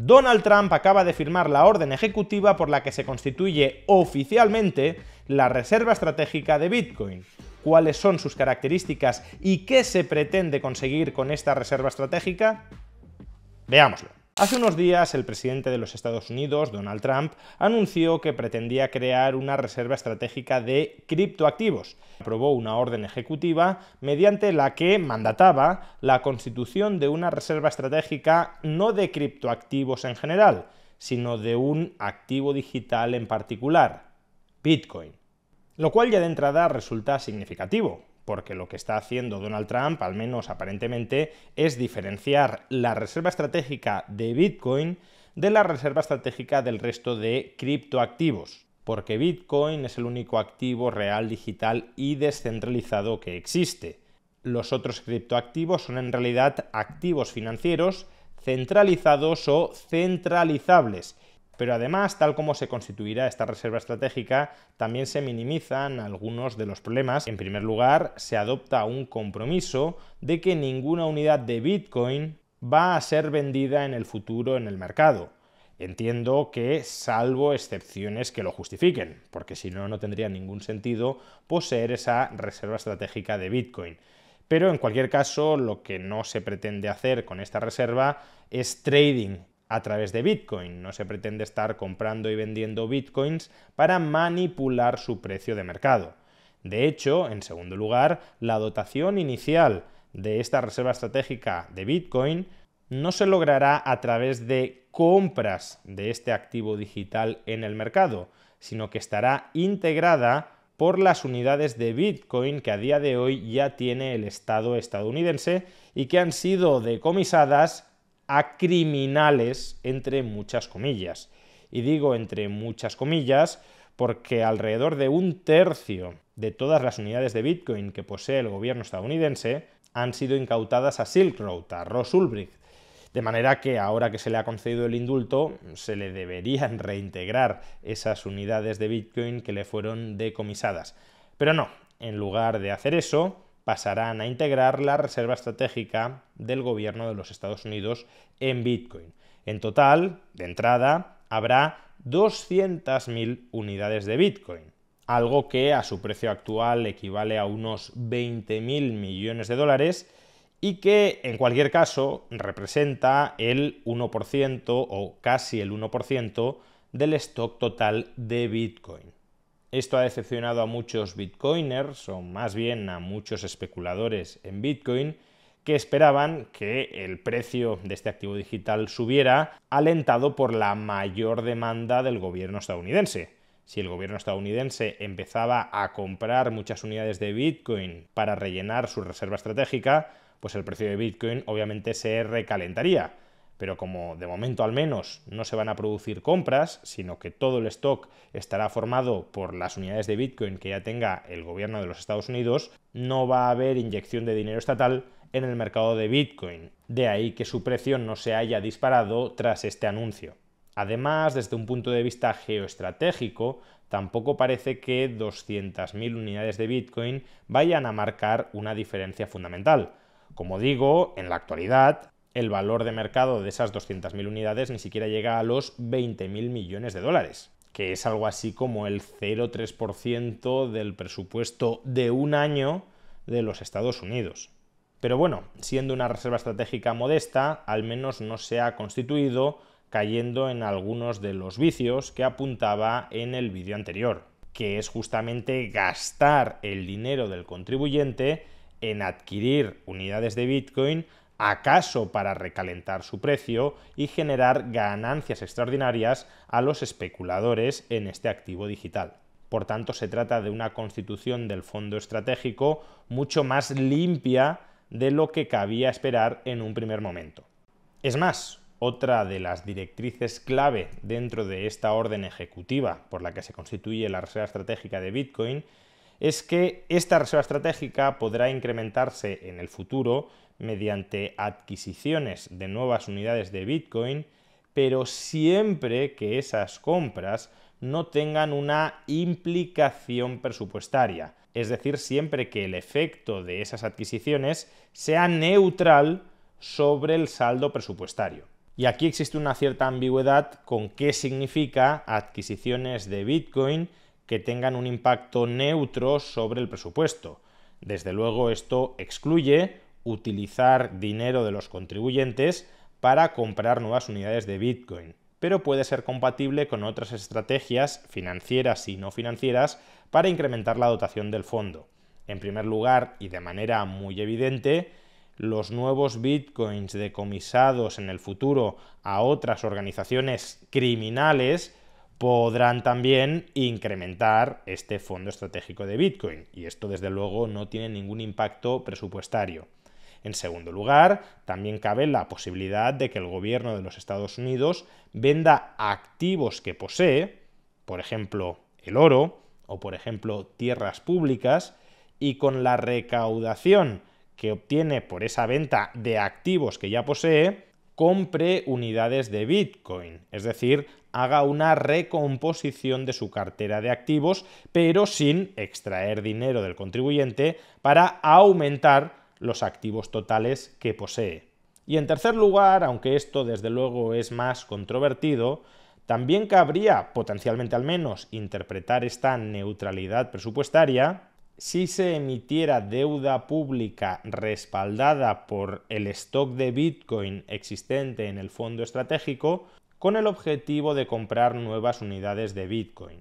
Donald Trump acaba de firmar la orden ejecutiva por la que se constituye oficialmente la Reserva Estratégica de Bitcoin. ¿Cuáles son sus características y qué se pretende conseguir con esta reserva estratégica? Veámoslo. Hace unos días el presidente de los Estados Unidos, Donald Trump, anunció que pretendía crear una reserva estratégica de criptoactivos. Aprobó una orden ejecutiva mediante la que mandataba la constitución de una reserva estratégica no de criptoactivos en general, sino de un activo digital en particular, Bitcoin. Lo cual ya de entrada resulta significativo, porque lo que está haciendo Donald Trump, al menos aparentemente, es diferenciar la reserva estratégica de Bitcoin de la reserva estratégica del resto de criptoactivos, porque Bitcoin es el único activo real, digital y descentralizado que existe. Los otros criptoactivos son en realidad activos financieros centralizados o centralizables. Pero además, tal como se constituirá esta reserva estratégica, también se minimizan algunos de los problemas. En primer lugar, se adopta un compromiso de que ninguna unidad de Bitcoin va a ser vendida en el futuro en el mercado. Entiendo que salvo excepciones que lo justifiquen, porque si no, no tendría ningún sentido poseer esa reserva estratégica de Bitcoin. Pero en cualquier caso, lo que no se pretende hacer con esta reserva es trading a través de Bitcoin. No se pretende estar comprando y vendiendo Bitcoins para manipular su precio de mercado. De hecho, en segundo lugar, la dotación inicial de esta reserva estratégica de Bitcoin no se logrará a través de compras de este activo digital en el mercado, sino que estará integrada por las unidades de Bitcoin que a día de hoy ya tiene el Estado estadounidense y que han sido decomisadas a criminales, entre muchas comillas. Y digo entre muchas comillas porque alrededor de un tercio de todas las unidades de Bitcoin que posee el gobierno estadounidense han sido incautadas a Silk Road, a Ross Ulbricht. De manera que ahora que se le ha concedido el indulto, se le deberían reintegrar esas unidades de Bitcoin que le fueron decomisadas. Pero no, en lugar de hacer eso, pasarán a integrar la reserva estratégica del gobierno de los Estados Unidos en Bitcoin. En total, de entrada, habrá 200.000 unidades de Bitcoin, algo que a su precio actual equivale a unos 20.000 millones de dólares y que, en cualquier caso, representa el 1% o casi el 1% del stock total de Bitcoin. Esto ha decepcionado a muchos bitcoiners, o más bien a muchos especuladores en Bitcoin, que esperaban que el precio de este activo digital subiera, alentado por la mayor demanda del gobierno estadounidense. Si el gobierno estadounidense empezaba a comprar muchas unidades de Bitcoin para rellenar su reserva estratégica, pues el precio de Bitcoin obviamente se recalentaría. Pero como de momento al menos no se van a producir compras, sino que todo el stock estará formado por las unidades de Bitcoin que ya tenga el gobierno de los Estados Unidos, no va a haber inyección de dinero estatal en el mercado de Bitcoin. De ahí que su precio no se haya disparado tras este anuncio. Además, desde un punto de vista geoestratégico, tampoco parece que 200.000 unidades de Bitcoin vayan a marcar una diferencia fundamental. Como digo, en la actualidad, el valor de mercado de esas 200.000 unidades ni siquiera llega a los 20.000 millones de dólares, que es algo así como el 0,3% del presupuesto de un año de los Estados Unidos. Pero bueno, siendo una reserva estratégica modesta, al menos no se ha constituido cayendo en algunos de los vicios que apuntaba en el vídeo anterior, que es justamente gastar el dinero del contribuyente en adquirir unidades de Bitcoin, acaso para recalentar su precio y generar ganancias extraordinarias a los especuladores en este activo digital. Por tanto, se trata de una constitución del fondo estratégico mucho más limpia de lo que cabía esperar en un primer momento. Es más, otra de las directrices clave dentro de esta orden ejecutiva por la que se constituye la reserva estratégica de Bitcoin es que esta reserva estratégica podrá incrementarse en el futuro mediante adquisiciones de nuevas unidades de Bitcoin, pero siempre que esas compras no tengan una implicación presupuestaria, es decir, siempre que el efecto de esas adquisiciones sea neutral sobre el saldo presupuestario. Y aquí existe una cierta ambigüedad con qué significa adquisiciones de Bitcoin que tengan un impacto neutro sobre el presupuesto. Desde luego esto excluye utilizar dinero de los contribuyentes para comprar nuevas unidades de Bitcoin, pero puede ser compatible con otras estrategias financieras y no financieras para incrementar la dotación del fondo. En primer lugar, y de manera muy evidente, los nuevos bitcoins decomisados en el futuro a otras organizaciones criminales podrán también incrementar este fondo estratégico de Bitcoin, y esto desde luego no tiene ningún impacto presupuestario. En segundo lugar, también cabe la posibilidad de que el gobierno de los Estados Unidos venda activos que posee, por ejemplo, el oro o por ejemplo tierras públicas, y con la recaudación que obtiene por esa venta de activos que ya posee, compre unidades de Bitcoin, es decir, haga una recomposición de su cartera de activos, pero sin extraer dinero del contribuyente para aumentar los activos totales que posee. Y en tercer lugar, aunque esto desde luego es más controvertido, también cabría, potencialmente al menos, interpretar esta neutralidad presupuestaria si se emitiera deuda pública respaldada por el stock de Bitcoin existente en el fondo estratégico con el objetivo de comprar nuevas unidades de Bitcoin.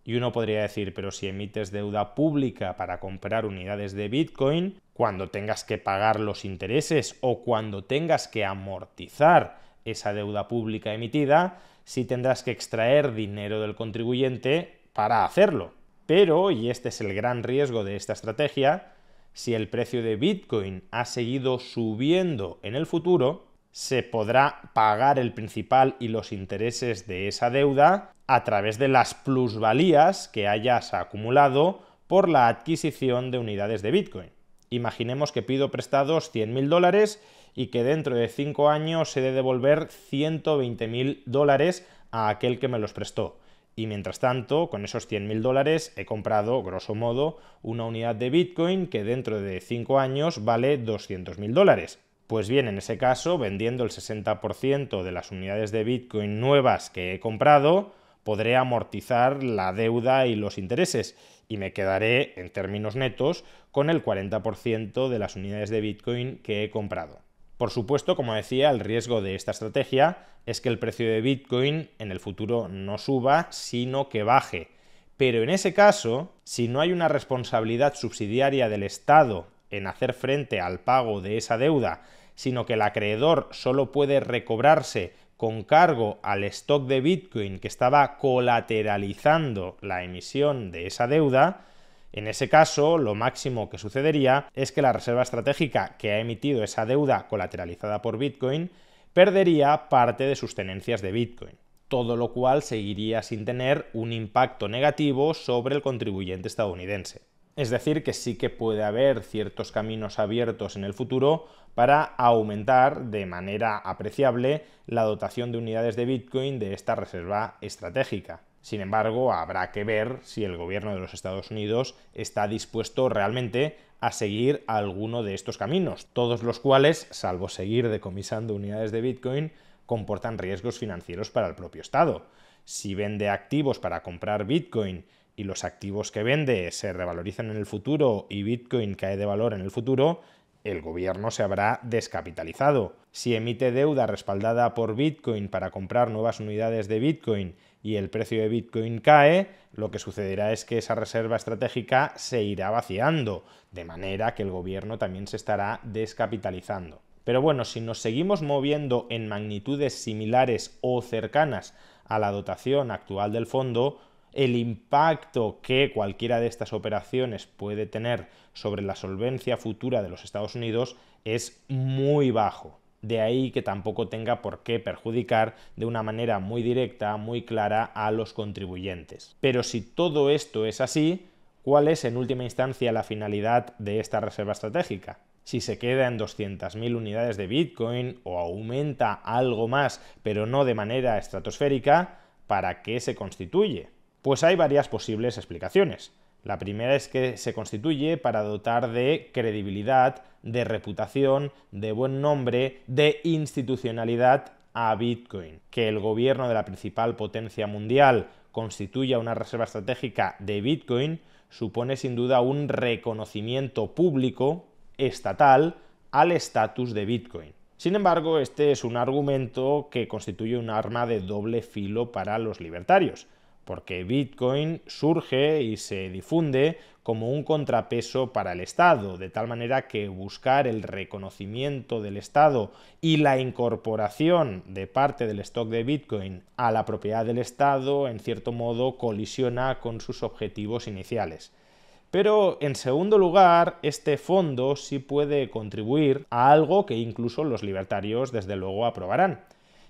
Y uno podría decir, pero si emites deuda pública para comprar unidades de Bitcoin, cuando tengas que pagar los intereses o cuando tengas que amortizar esa deuda pública emitida, sí tendrás que extraer dinero del contribuyente para hacerlo. Pero, y este es el gran riesgo de esta estrategia, si el precio de Bitcoin ha seguido subiendo en el futuro, se podrá pagar el principal y los intereses de esa deuda a través de las plusvalías que hayas acumulado por la adquisición de unidades de Bitcoin. Imaginemos que pido prestados $100.000 y que dentro de 5 años he de devolver $120.000 a aquel que me los prestó. Y mientras tanto, con esos $100.000 he comprado, grosso modo, una unidad de Bitcoin que dentro de 5 años vale $200.000. Pues bien, en ese caso, vendiendo el 60% de las unidades de Bitcoin nuevas que he comprado, podré amortizar la deuda y los intereses y me quedaré, en términos netos, con el 40% de las unidades de Bitcoin que he comprado. Por supuesto, como decía, el riesgo de esta estrategia es que el precio de Bitcoin en el futuro no suba, sino que baje. Pero en ese caso, si no hay una responsabilidad subsidiaria del Estado en hacer frente al pago de esa deuda, sino que el acreedor solo puede recobrarse con cargo al stock de Bitcoin que estaba colateralizando la emisión de esa deuda, en ese caso, lo máximo que sucedería es que la reserva estratégica que ha emitido esa deuda colateralizada por Bitcoin perdería parte de sus tenencias de Bitcoin, todo lo cual seguiría sin tener un impacto negativo sobre el contribuyente estadounidense. Es decir, que sí que puede haber ciertos caminos abiertos en el futuro para aumentar de manera apreciable la dotación de unidades de Bitcoin de esta reserva estratégica. Sin embargo, habrá que ver si el gobierno de los Estados Unidos está dispuesto realmente a seguir alguno de estos caminos, todos los cuales, salvo seguir decomisando unidades de Bitcoin, comportan riesgos financieros para el propio Estado. Si vende activos para comprar Bitcoin y los activos que vende se revalorizan en el futuro y Bitcoin cae de valor en el futuro, el gobierno se habrá descapitalizado. Si emite deuda respaldada por Bitcoin para comprar nuevas unidades de Bitcoin y el precio de Bitcoin cae, lo que sucederá es que esa reserva estratégica se irá vaciando, de manera que el gobierno también se estará descapitalizando. Pero bueno, si nos seguimos moviendo en magnitudes similares o cercanas a la dotación actual del fondo, el impacto que cualquiera de estas operaciones puede tener sobre la solvencia futura de los Estados Unidos es muy bajo. De ahí que tampoco tenga por qué perjudicar de una manera muy directa, muy clara a los contribuyentes. Pero si todo esto es así, ¿cuál es en última instancia la finalidad de esta reserva estratégica? Si se queda en 200.000 unidades de Bitcoin o aumenta algo más, pero no de manera estratosférica, ¿para qué se constituye? Pues hay varias posibles explicaciones. La primera es que se constituye para dotar de credibilidad, de reputación, de buen nombre, de institucionalidad a Bitcoin. Que el gobierno de la principal potencia mundial constituya una reserva estratégica de Bitcoin supone sin duda un reconocimiento público, estatal, al estatus de Bitcoin. Sin embargo, este es un argumento que constituye un arma de doble filo para los libertarios, porque Bitcoin surge y se difunde como un contrapeso para el Estado, de tal manera que buscar el reconocimiento del Estado y la incorporación de parte del stock de Bitcoin a la propiedad del Estado, en cierto modo, colisiona con sus objetivos iniciales. Pero, en segundo lugar, este fondo sí puede contribuir a algo que incluso los libertarios desde luego aprobarán,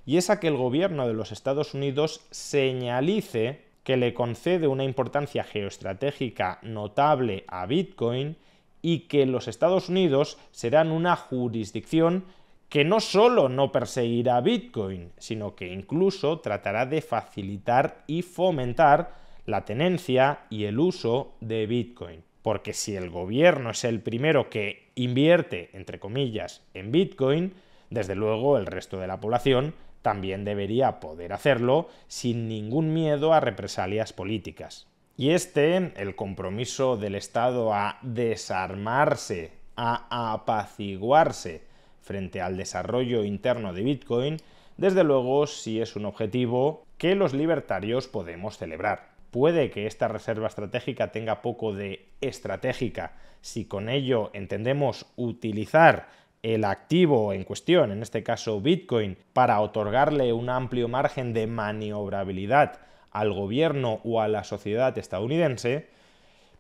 y es a que el gobierno de los Estados Unidos señalice que le concede una importancia geoestratégica notable a Bitcoin y que los Estados Unidos serán una jurisdicción que no solo no perseguirá Bitcoin, sino que incluso tratará de facilitar y fomentar la tenencia y el uso de Bitcoin. Porque si el gobierno es el primero que invierte, entre comillas, en Bitcoin, desde luego el resto de la población también debería poder hacerlo sin ningún miedo a represalias políticas. Y el compromiso del Estado a desarmarse, a apaciguarse frente al desarrollo interno de Bitcoin, desde luego sí es un objetivo que los libertarios podemos celebrar. Puede que esta reserva estratégica tenga poco de estratégica si con ello entendemos utilizar el activo en cuestión, en este caso Bitcoin, para otorgarle un amplio margen de maniobrabilidad al gobierno o a la sociedad estadounidense,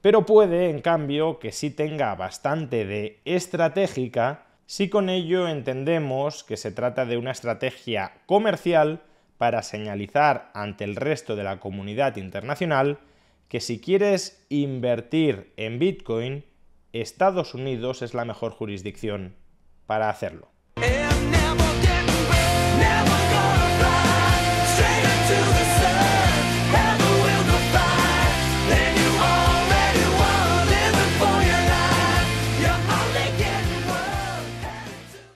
pero puede, en cambio, que sí tenga bastante de estratégica si con ello entendemos que se trata de una estrategia comercial para señalizar ante el resto de la comunidad internacional que si quieres invertir en Bitcoin, Estados Unidos es la mejor jurisdicción para hacerlo.